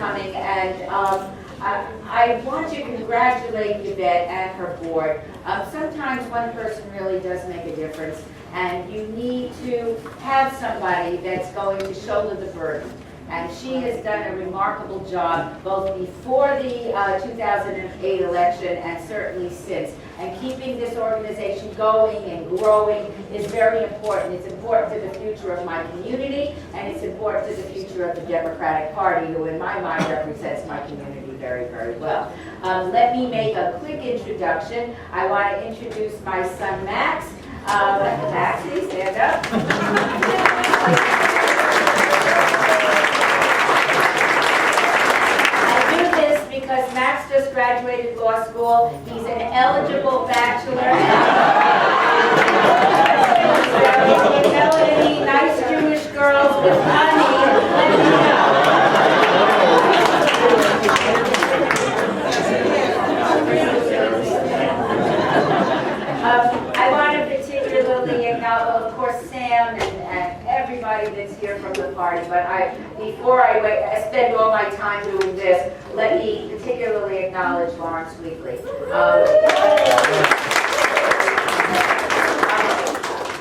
coming, and I want to congratulate Yvette and her board. Sometimes one person really does make a difference, and you need to have somebody that's going to shoulder the burden. And she has done a remarkable job both before the 2008 election and certainly since. And keeping this organization going and growing is very important. It's important to the future of my community, and it's important to the future of the Democratic Party, who in my mind represents my community very, very well. Let me make a quick introduction. I want to introduce my son, Max. Maxie, stand up. Because Max just graduated law school, he's an eligible bachelor. So, you know any nice Jewish girls with money, let me know. I want to particularly acknowledge, of course, Sam and everybody that's here from the party, but before I spend all my time doing this, let me particularly acknowledge Lawrence Weekly.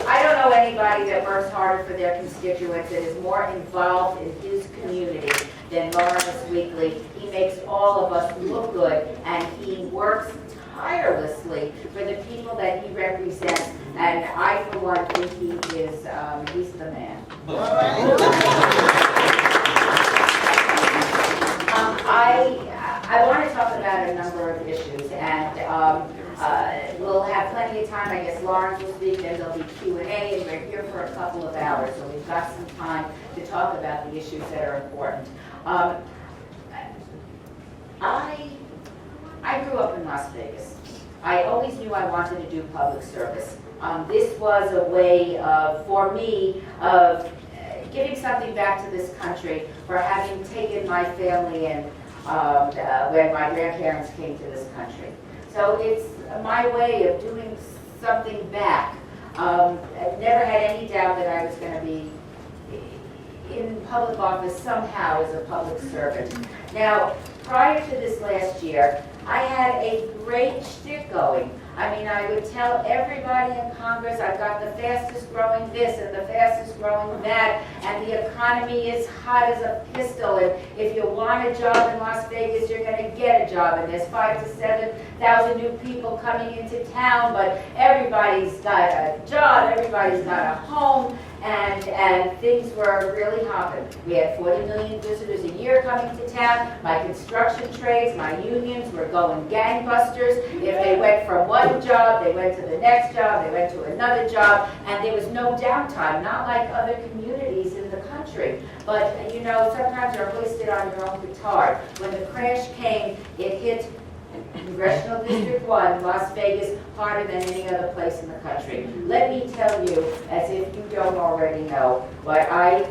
I don't know anybody that works harder for their constituents and is more involved in his community than Lawrence Weekly. He makes all of us look good, and he works tirelessly for the people that he represents, and I, for one, think he's the man. I want to talk about a number of issues, and we'll have plenty of time. I guess Lawrence will speak, then there'll be Q&A, and we're here for a couple of hours, so we've got some time to talk about the issues that are important. I grew up in Las Vegas. I always knew I wanted to do public service. This was a way for me of giving something back to this country for having taken my family in when my grandparents came to this country. So it's my way of doing something back. I never had any doubt that I was going to be in public office somehow as a public servant. Now, prior to this last year, I had a great shtick going. I mean, I would tell everybody in Congress I've got the fastest growing this and the fastest growing that, and the economy is hot as a pistol, and if you want a job in Las Vegas, you're going to get a job, and there's 5,000 to 7,000 new people coming into town, but everybody's got a job, everybody's got a home, and things were really hopping. We had 40 million visitors a year coming to town. My construction trades, my unions were going gangbusters. If they went from one job, they went to the next job, they went to another job, and there was no downtime, not like other communities in the country. But, you know, sometimes you're hoisted on your own petard. When the crash came, it hit Congressional District 1, Las Vegas, harder than any other place in the country. Let me tell you, as if you don't already know, what I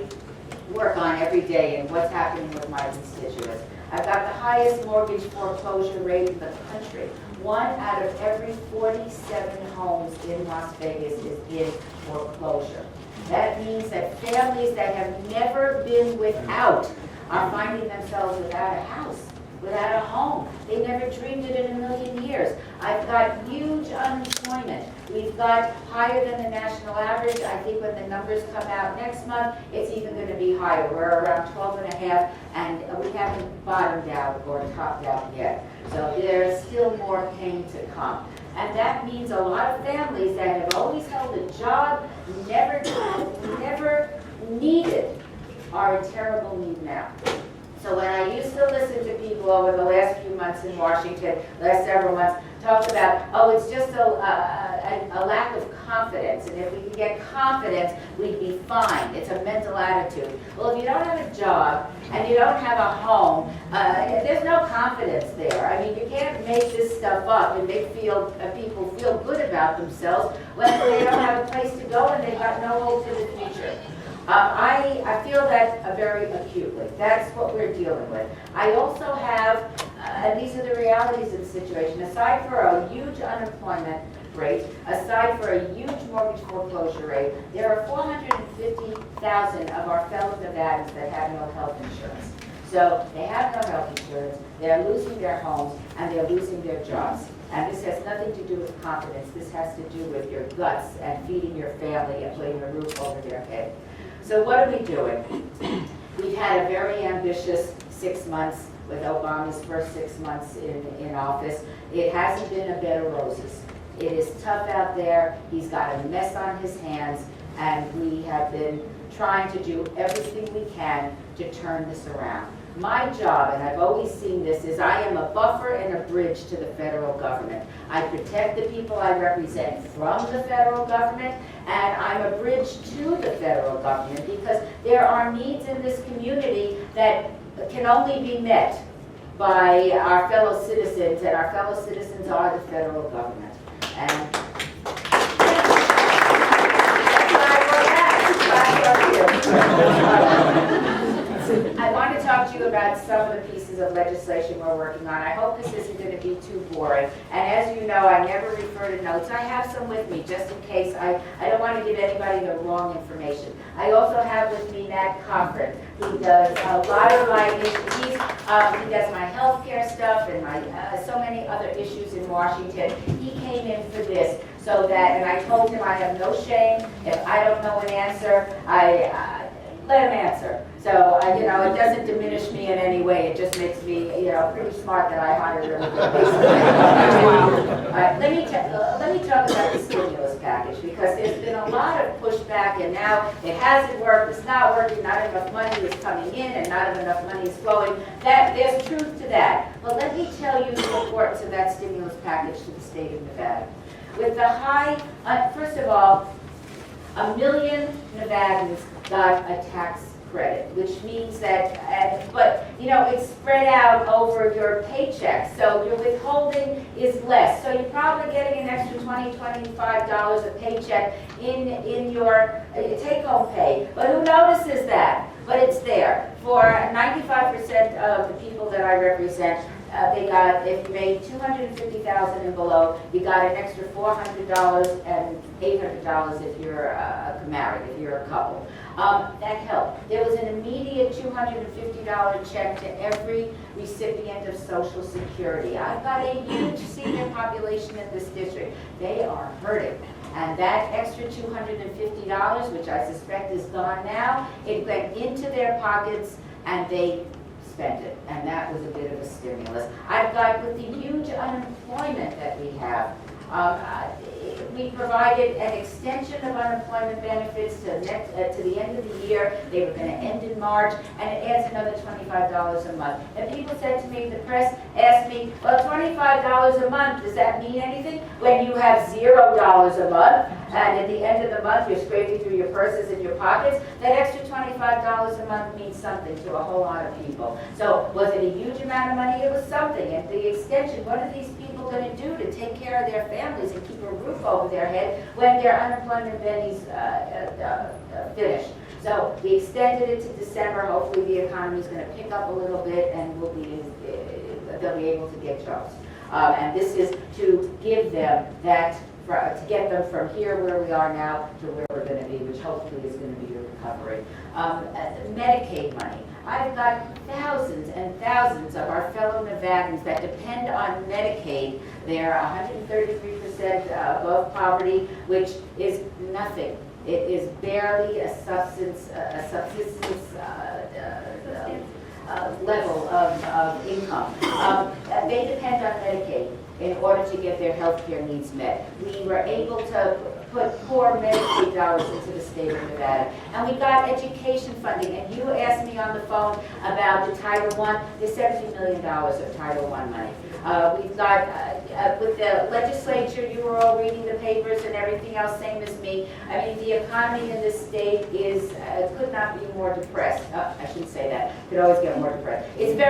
work on every day and what's happening with my constituents. I've got the highest mortgage foreclosure rate in the country. 1 out of every 47 homes in Las Vegas is in foreclosure. That means that families that have never been without are finding themselves without a house, without a home. They never dreamed it in a million years. I've got huge unemployment. We've got higher than the national average. I think when the numbers come out next month, it's even going to be higher. We're around 12.5, and we haven't bottomed out or topped out yet. So there's still more pain to come. And that means a lot of families that have always held a job, never needed, are in terrible need now. So when I used to listen to people over the last few months in Washington, last several months, talk about, oh, it's just a lack of confidence, and if we could get confidence, we'd be fine. It's a mental attitude. Well, if you don't have a job and you don't have a home, there's no confidence there. I mean, you can't make this stuff up and make people feel good about themselves when they don't have a place to go and they've got no hope for the future. I feel that very acutely. That's what we're dealing with. I also have, and these are the realities of the situation, aside for a huge unemployment rate, aside for a huge mortgage foreclosure rate, there are 450,000 of our fellow Nevadans that have no health insurance. So they have no health insurance, they're losing their homes, and they're losing their jobs. And this has nothing to do with confidence. This has to do with your guts and feeding your family and putting a roof over their head. So what are we doing? We've had a very ambitious 6 months with Obama's first 6 months in office. It hasn't been a bed of roses. It is tough out there. He's got a mess on his hands, and we have been trying to do everything we can to turn this around. My job, and I've always seen this, is I am a buffer and a bridge to the federal government. I protect the people I represent from the federal government, and I'm a bridge to the federal government because there are needs in this community that can only be met by our fellow citizens, and our fellow citizens are the federal government. And I want to talk to you about some of the pieces of legislation we're working on. I hope this isn't going to be too boring. And as you know, I never refer to notes. I have some with me just in case. I don't want to give anybody the wrong information. I also have with me Nat Cochran, who does a lot of my issues. He does my healthcare stuff and my so many other issues in Washington. He came in for this so that, and I told him I have no shame. If I don't know an answer, I let him answer. So, you know, it doesn't diminish me in any way. It just makes me, you know, pretty smart that I hire really good people. All right, let me talk about the stimulus package, because there's been a lot of pushback, and now it hasn't worked, it's not working, not enough money is coming in, and not enough money is flowing. There's truth to that. But let me tell you the importance of that stimulus package to the state of Nevada. With the high, first of all, 1 million Nevadans got a tax credit, which means that, but you know, it's spread out over your paycheck, so your withholding is less. So you're probably getting an extra $20, $25 a paycheck in your take-home pay. But who notices that? But it's there. For 95% of the people that I represent, they got, if you made $250,000 and below, you got an extra $400 and $800 if you're married, if you're a couple. That helped. There was an immediate $250 check to every recipient of Social Security. I've got a huge senior population in this district. They are hurting. And that extra $250, which I suspect is gone now, it went into their pockets and they spent it. And that was a bit of a stimulus. I've got, with the huge unemployment that we have, we provided an extension of unemployment benefits to the end of the year. They were going to end in March, and it adds another $25 a month. And people said to me, the press asked me, well, $25 a month, does that mean anything? When you have $0 a month, and at the end of the month you're scraping through your purses and your pockets, that extra $25 a month means something to a whole lot of people. So was it a huge amount of money? It was something. And the extension, what are these people going to do to take care of their families and keep a roof over their head when their unemployment bennies finish? So we extended it to December. Hopefully the economy is going to pick up a little bit and they'll be able to get jobs. And this is to give them that, to get them from here where we are now to where we're going to be, which hopefully is going to be a recovery. Medicaid money. I've got thousands and thousands of our fellow Nevadans that depend on Medicaid. They're 133% above poverty, which is nothing. It is barely a subsistence level of income. They depend on Medicaid in order to get their health care needs met. We were able to put core Medicaid dollars into the state of Nevada. And we got education funding. And you asked me on the phone about the Title I. There's $70 million of Title I money. We've got, with the legislature, you were all reading the papers and everything else, same as me. I mean, the economy in this state is could not be more depressed. I shouldn't say that. Could always get more depressed. It's very